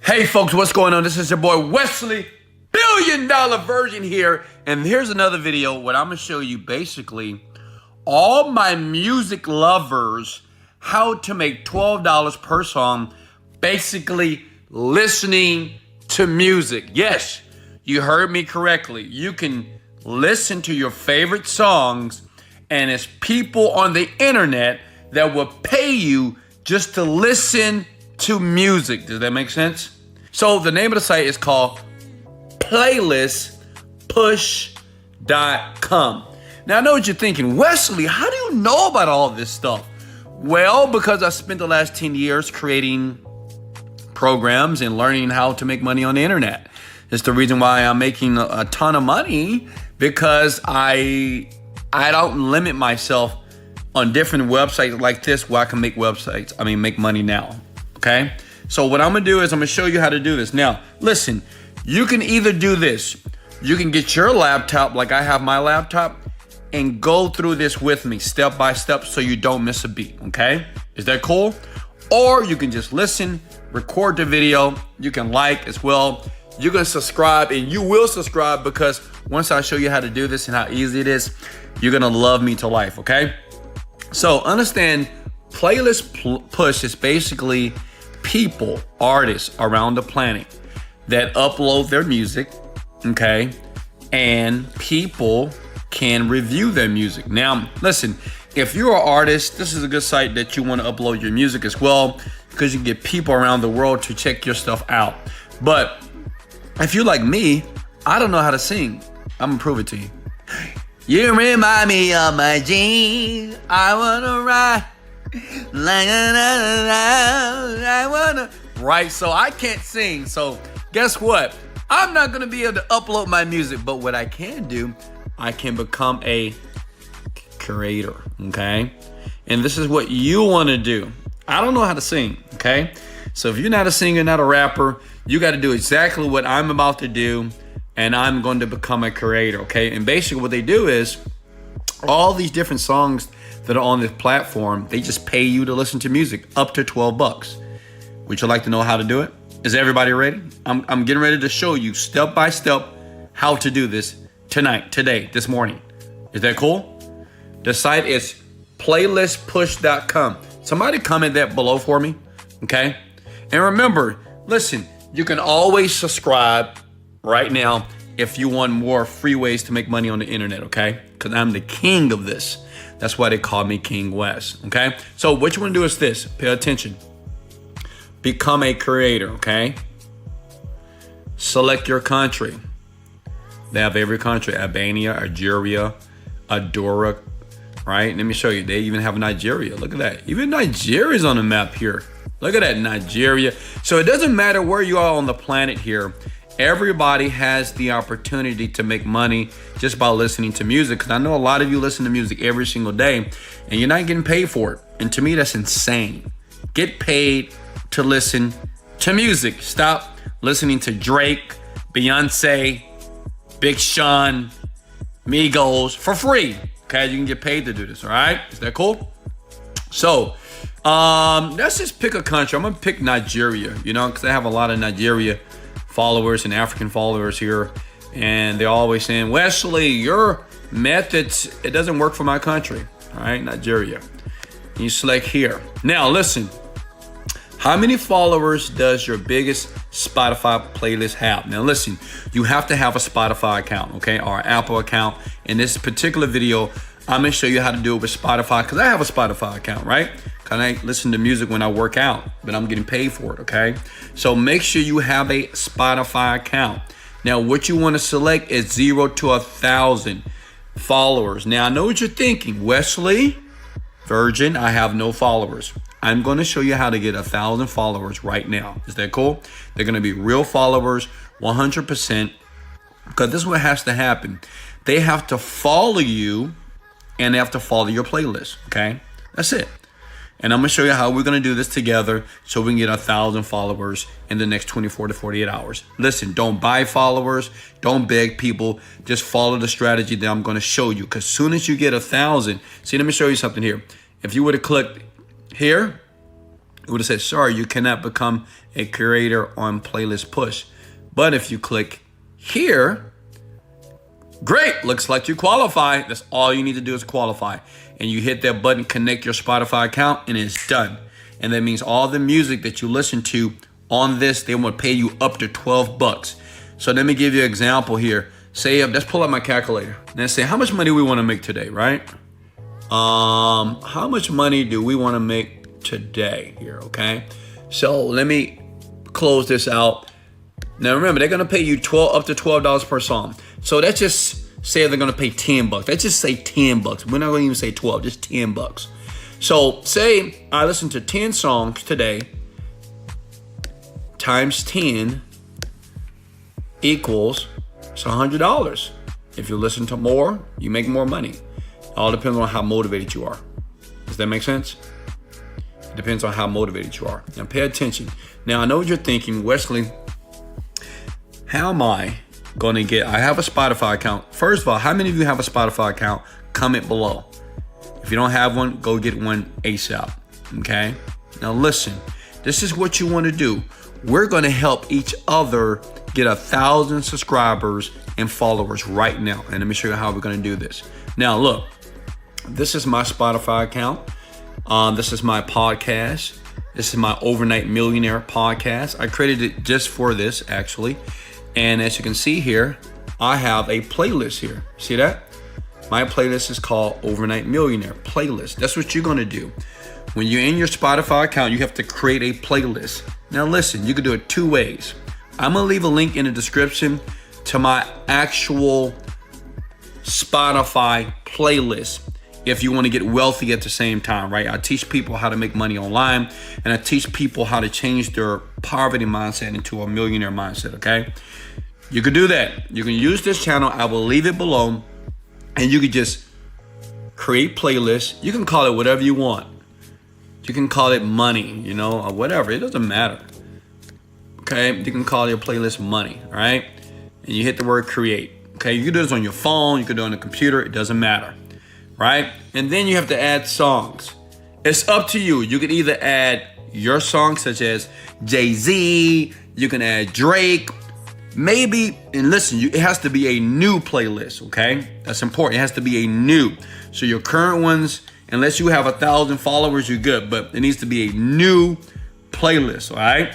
Hey folks, what's going on? This is your boy Wesley, Billion Dollar Virgin here. And here's another video where I'm gonna show you basically all my music lovers how to make $12 per song, basically listening to music. Yes, you heard me correctly. You can listen to your favorite songs and it's people on the internet that will pay you just to listen to music. Does that make sense? So the name of the site is called playlistpush.com. Now I know what you're thinking, Wesley, how do you know about all this stuff? Well, because I spent the last 10 years creating programs and learning how to make money on the internet. It's the reason why I'm making a ton of money, because I don't limit myself on different websites like this where I can make make money now, okay? So what I'm gonna do is I'm gonna show you how to do this. Now, listen, you can either do this. You can get your laptop like I have my laptop and go through this with me step by step so you don't miss a beat, okay? Is that cool? Or you can just listen, record the video. You can like as well. You can subscribe, and you will subscribe because once I show you how to do this and how easy it is, you're gonna love me to life, okay? So understand, Playlist Push is basically people, artists around the planet that upload their music, okay? And people can review their music. Now, listen, if you're an artist, this is a good site that you want to upload your music as well, because you can get people around the world to check your stuff out. But if you're like me, I don't know how to sing. I'm gonna prove it to you. You remind me of my jeans. I wanna ride like I wanna. Right, so I can't sing. So guess what? I'm not gonna be able to upload my music, but what I can do, I can become a curator, okay? And this is what you wanna do. I don't know how to sing, okay? So if you're not a singer, not a rapper, you gotta do exactly what I'm about to do, and I'm going to become a curator, okay? And basically what they do is all these different songs that are on this platform, they just pay you to listen to music up to 12 bucks. Would you like to know how to do it? Is everybody ready? I'm getting ready to show you step by step how to do this tonight, today, this morning. Is that cool? The site is playlistpush.com. Somebody comment that below for me, okay? And remember, listen, you can always subscribe right now if you want more free ways to make money on the internet, okay? Because I'm the king of this. That's why they call me King West, okay? So what you want to do is this. Pay attention. Become a creator, okay? Select your country. They have every country. Albania, Algeria, Andorra, right? Let me show you. They even have Nigeria. Look at that. Even Nigeria's on the map here. Look at that, Nigeria. So it doesn't matter where you are on the planet here. Everybody has the opportunity to make money just by listening to music. Because I know a lot of you listen to music every single day and you're not getting paid for it. And to me, that's insane. Get paid to listen to music. Stop listening to Drake, Beyonce, Big Sean, Migos for free. Okay, you can get paid to do this, all right? Is that cool? So, let's just pick a country. I'm gonna pick Nigeria, because I have a lot of Nigeria followers and African followers here, and they're always saying, Wesley, your methods, it doesn't work for my country. All right, Nigeria. You select here. Now listen, how many followers does your biggest Spotify playlist have? Now listen, you have to have a Spotify account, okay, or an Apple account. In this particular video, I'm gonna show you how to do it with Spotify, because I have a Spotify account, right? Because I listen to music when I work out, but I'm getting paid for it, okay? So make sure you have a Spotify account. Now what you wanna select is 0 to 1,000 followers. Now I know what you're thinking, Wesley, Virgin, I have no followers. I'm gonna show you how to get 1,000 followers right now. Is that cool? They're gonna be real followers, 100%, because this is what has to happen. They have to follow you and they have to follow your playlist, okay? That's it. And I'm gonna show you how we're gonna do this together so we can get 1,000 followers in the next 24 to 48 hours. Listen, don't buy followers, don't beg people, just follow the strategy that I'm gonna show you. Because as soon as you get 1,000, see, let me show you something here. If you would have clicked here, it would have said, sorry, you cannot become a creator on Playlist Push. But if you click here, great, looks like you qualify. That's all you need to do is qualify. And you hit that button, connect your Spotify account, and it's done. And that means all the music that you listen to on this, they will pay you up to $12. So let me give you an example here. Say, let's pull up my calculator. And say, how much money we want to make today, right? How much money do we want to make today here, okay? So let me close this out. Now remember, they're gonna pay you up to $12 per song. So that's just say they're gonna pay $10. Let's just say $10. We're not gonna even say 12, just $10. So say I listen to 10 songs today, times 10 equals it's $100. If you listen to more, you make more money. All depends on how motivated you are. Does that make sense? It depends on how motivated you are. Now pay attention. Now I know what you're thinking, Wesley, how am I going to get, I have a Spotify account. First of all, how many of you have a Spotify account? Comment below. If you don't have one, go get one ASAP, okay? Now listen, this is what you want to do. We're going to help each other get 1,000 subscribers and followers right now. And let me show you how we're going to do this. Now look, this is my Spotify account. This is my podcast. This is my Overnight Millionaire podcast. I created it just for this, actually. And as you can see here, I have a playlist here. See that? My playlist is called Overnight Millionaire Playlist. That's what you're gonna do. When you're in your Spotify account, you have to create a playlist. Now listen, you can do it two ways. I'm gonna leave a link in the description to my actual Spotify playlist if you want to get wealthy at the same time, right? I teach people how to make money online, and I teach people how to change their poverty mindset into a millionaire mindset, okay? You can do that. You can use this channel. I will leave it below, and you can just create playlists. You can call it whatever you want. You can call it money, or whatever. It doesn't matter, okay? You can call your playlist money, all right? And you hit the word create, okay? You can do this on your phone. You can do it on a computer. It doesn't matter. Right? And then you have to add songs. It's up to you. You can either add your songs such as Jay-Z, you can add Drake, maybe, and listen, it has to be a new playlist, okay? That's important. It has to be a new. So your current ones, unless you have 1,000 followers, you're good, but it needs to be a new playlist, all right?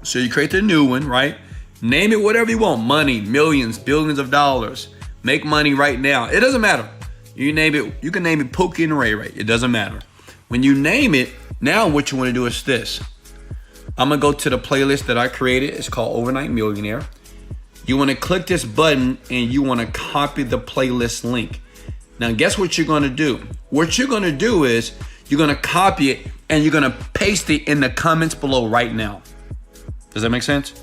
So you create the new one, right? Name it whatever you want. Money, millions, billions of dollars. Make money right now. It doesn't matter. You name it, you can name it Pookie and Ray Ray. It doesn't matter. When you name it, now what you want to do is this. I'm going to go to the playlist that I created. It's called Overnight Millionaire. You want to click this button and you want to copy the playlist link. Now, guess what you're going to do? What you're going to do is you're going to copy it and you're going to paste it in the comments below right now. Does that make sense?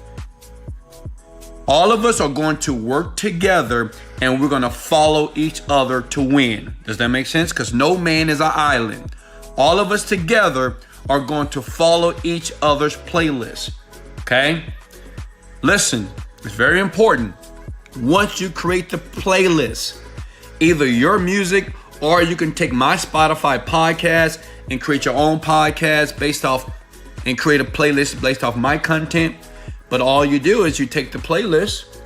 All of us are going to work together and we're going to follow each other to win. Does that make sense? Because no man is an island. All of us together are going to follow each other's playlist. Okay? Listen, it's very important. Once you create the playlist, either your music or you can take my Spotify podcast and create your own podcast based off and create a playlist based off my content. But all you do is you take the playlist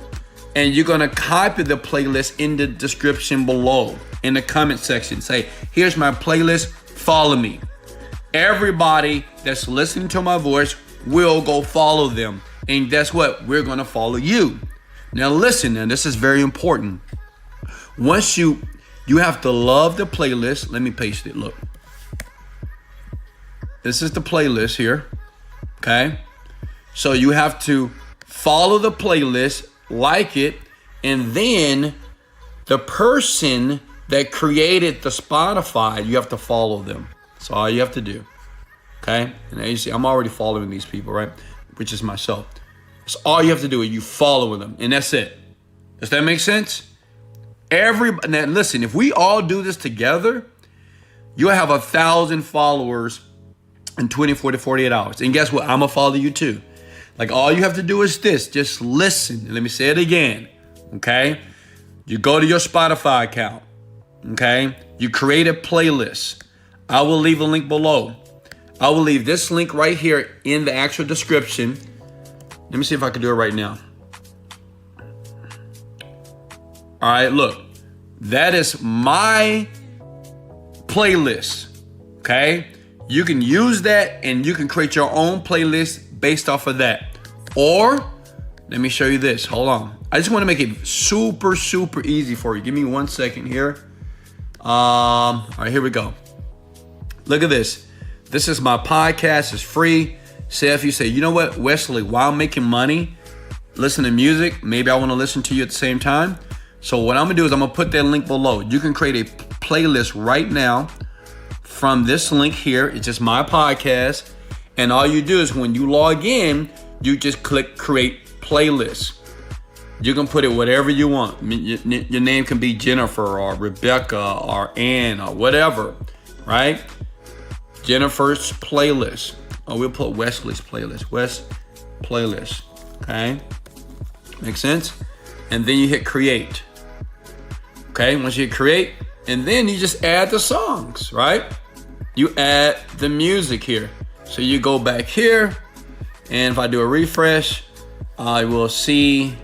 and you're going to copy the playlist in the description below in the comment section. Say, here's my playlist, follow me. Everybody that's listening to my voice will go follow them. And guess what? We're going to follow you. Now listen, and this is very important. Once you have to love the playlist. Let me paste it. Look. This is the playlist here. Okay? So you have to follow the playlist, like it, and then the person that created the Spotify, you have to follow them. That's all you have to do. Okay? And as you see, I'm already following these people, right? Which is myself. That's all you have to do is you follow them, and that's it. Does that make sense? Now listen, if we all do this together, you'll have 1,000 followers in 24 to 48 hours. And guess what? I'm going to follow you too. Like all you have to do is this, just listen. Let me say it again, okay? You go to your Spotify account, okay? You create a playlist. I will leave a link below. I will leave this link right here in the actual description. Let me see if I can do it right now. All right, look, that is my playlist, okay? You can use that and you can create your own playlist based off of that. Or, let me show you this, hold on. I just wanna make it super, super easy for you. Give me 1 second here. All right, here we go. Look at this. This is my podcast, it's free. Say if you say, you know what, Wesley, while I'm making money, listen to music, maybe I wanna listen to you at the same time. So what I'm gonna do is I'm gonna put that link below. You can create a playlist right now from this link here. It's just my podcast. And all you do is when you log in, you just click create playlist. You can put it whatever you want. Your name can be Jennifer or Rebecca or Ann or whatever, right? Jennifer's playlist. Oh, we'll put Wesley's playlist. Wes playlist, okay? Make sense? And then you hit create. Okay, once you hit create, and then you just add the songs, right? You add the music here. So you go back here, and if I do a refresh, I will see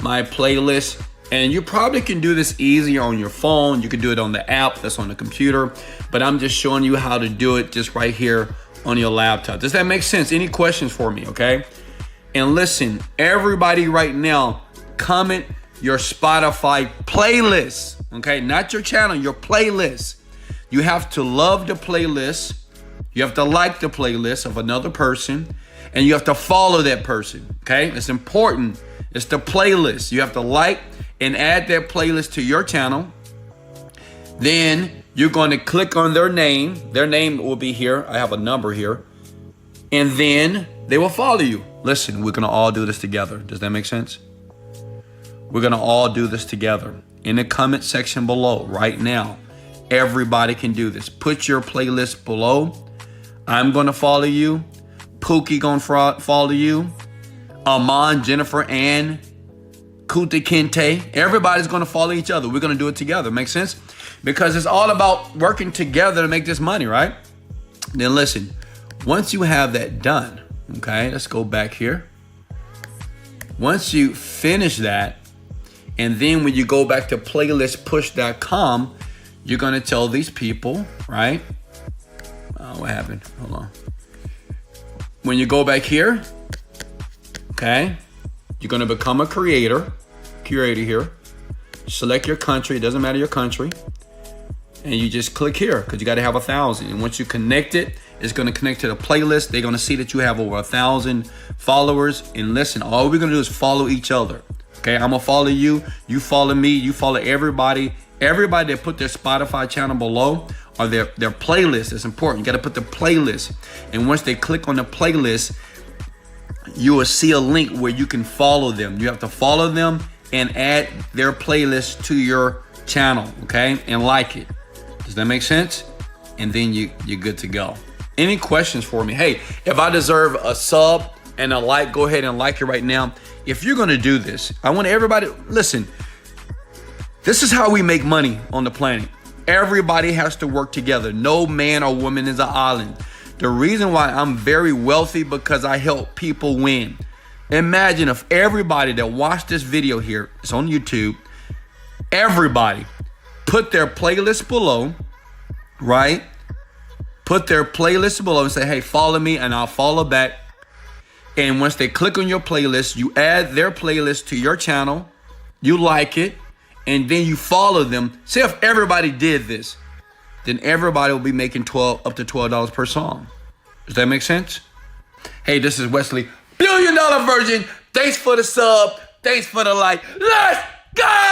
my playlist. And you probably can do this easier on your phone. You can do it on the app that's on the computer, but I'm just showing you how to do it just right here on your laptop. Does that make sense? Any questions for me, okay? And listen, everybody right now, comment your Spotify playlist, okay? Not your channel, your playlist. You have to love the playlist. You have to like the playlist of another person, and you have to follow that person, okay? It's important. It's the playlist. You have to like and add that playlist to your channel. Then you're going to click on their name. Their name will be here. I have a number here. And then they will follow you. Listen, we're going to all do this together. Does that make sense? We're going to all do this together. In the comment section below right now, everybody can do this. Put your playlist below. I'm going to follow you. Pookie going to follow you. Amon, Jennifer, Ann, Kuta Kente. Everybody's going to follow each other. We're going to do it together. Make sense? Because it's all about working together to make this money, right? Then listen, once you have that done, okay, let's go back here. Once you finish that, and then when you go back to playlistpush.com, you're going to tell these people, right? What happened? Hold on. When you go back here, okay, you're going to become a curator here. Select your country. It doesn't matter your country. And you just click here because you got to have 1,000. And once you connect it, it's going to connect to the playlist. They're going to see that you have over 1,000 followers. And listen, all we're going to do is follow each other. Okay, I'm going to follow you. You follow me. You follow everybody. Everybody that put their Spotify channel below or their playlist is important. You got to put the playlist. And once they click on the playlist, you will see a link where you can follow them. You have to follow them and add their playlist to your channel, okay? And like it. Does that make sense? And then you're good to go. Any questions for me? Hey, if I deserve a sub and a like, go ahead and like it right now. If you're gonna do this, I want everybody, listen, this is how we make money on the planet. Everybody has to work together. No man or woman is an island. The reason why I'm very wealthy because I help people win. Imagine if everybody that watched this video here, it's on YouTube, everybody put their playlist below, right? Put their playlist below and say, hey, follow me and I'll follow back. And once they click on your playlist, you add their playlist to your channel, you like it, and then you follow them. Say if everybody did this, then everybody will be making up to $12 per song. Does that make sense? Hey, this is Wesley, $1 billion version. Thanks for the sub. Thanks for the like. Let's go!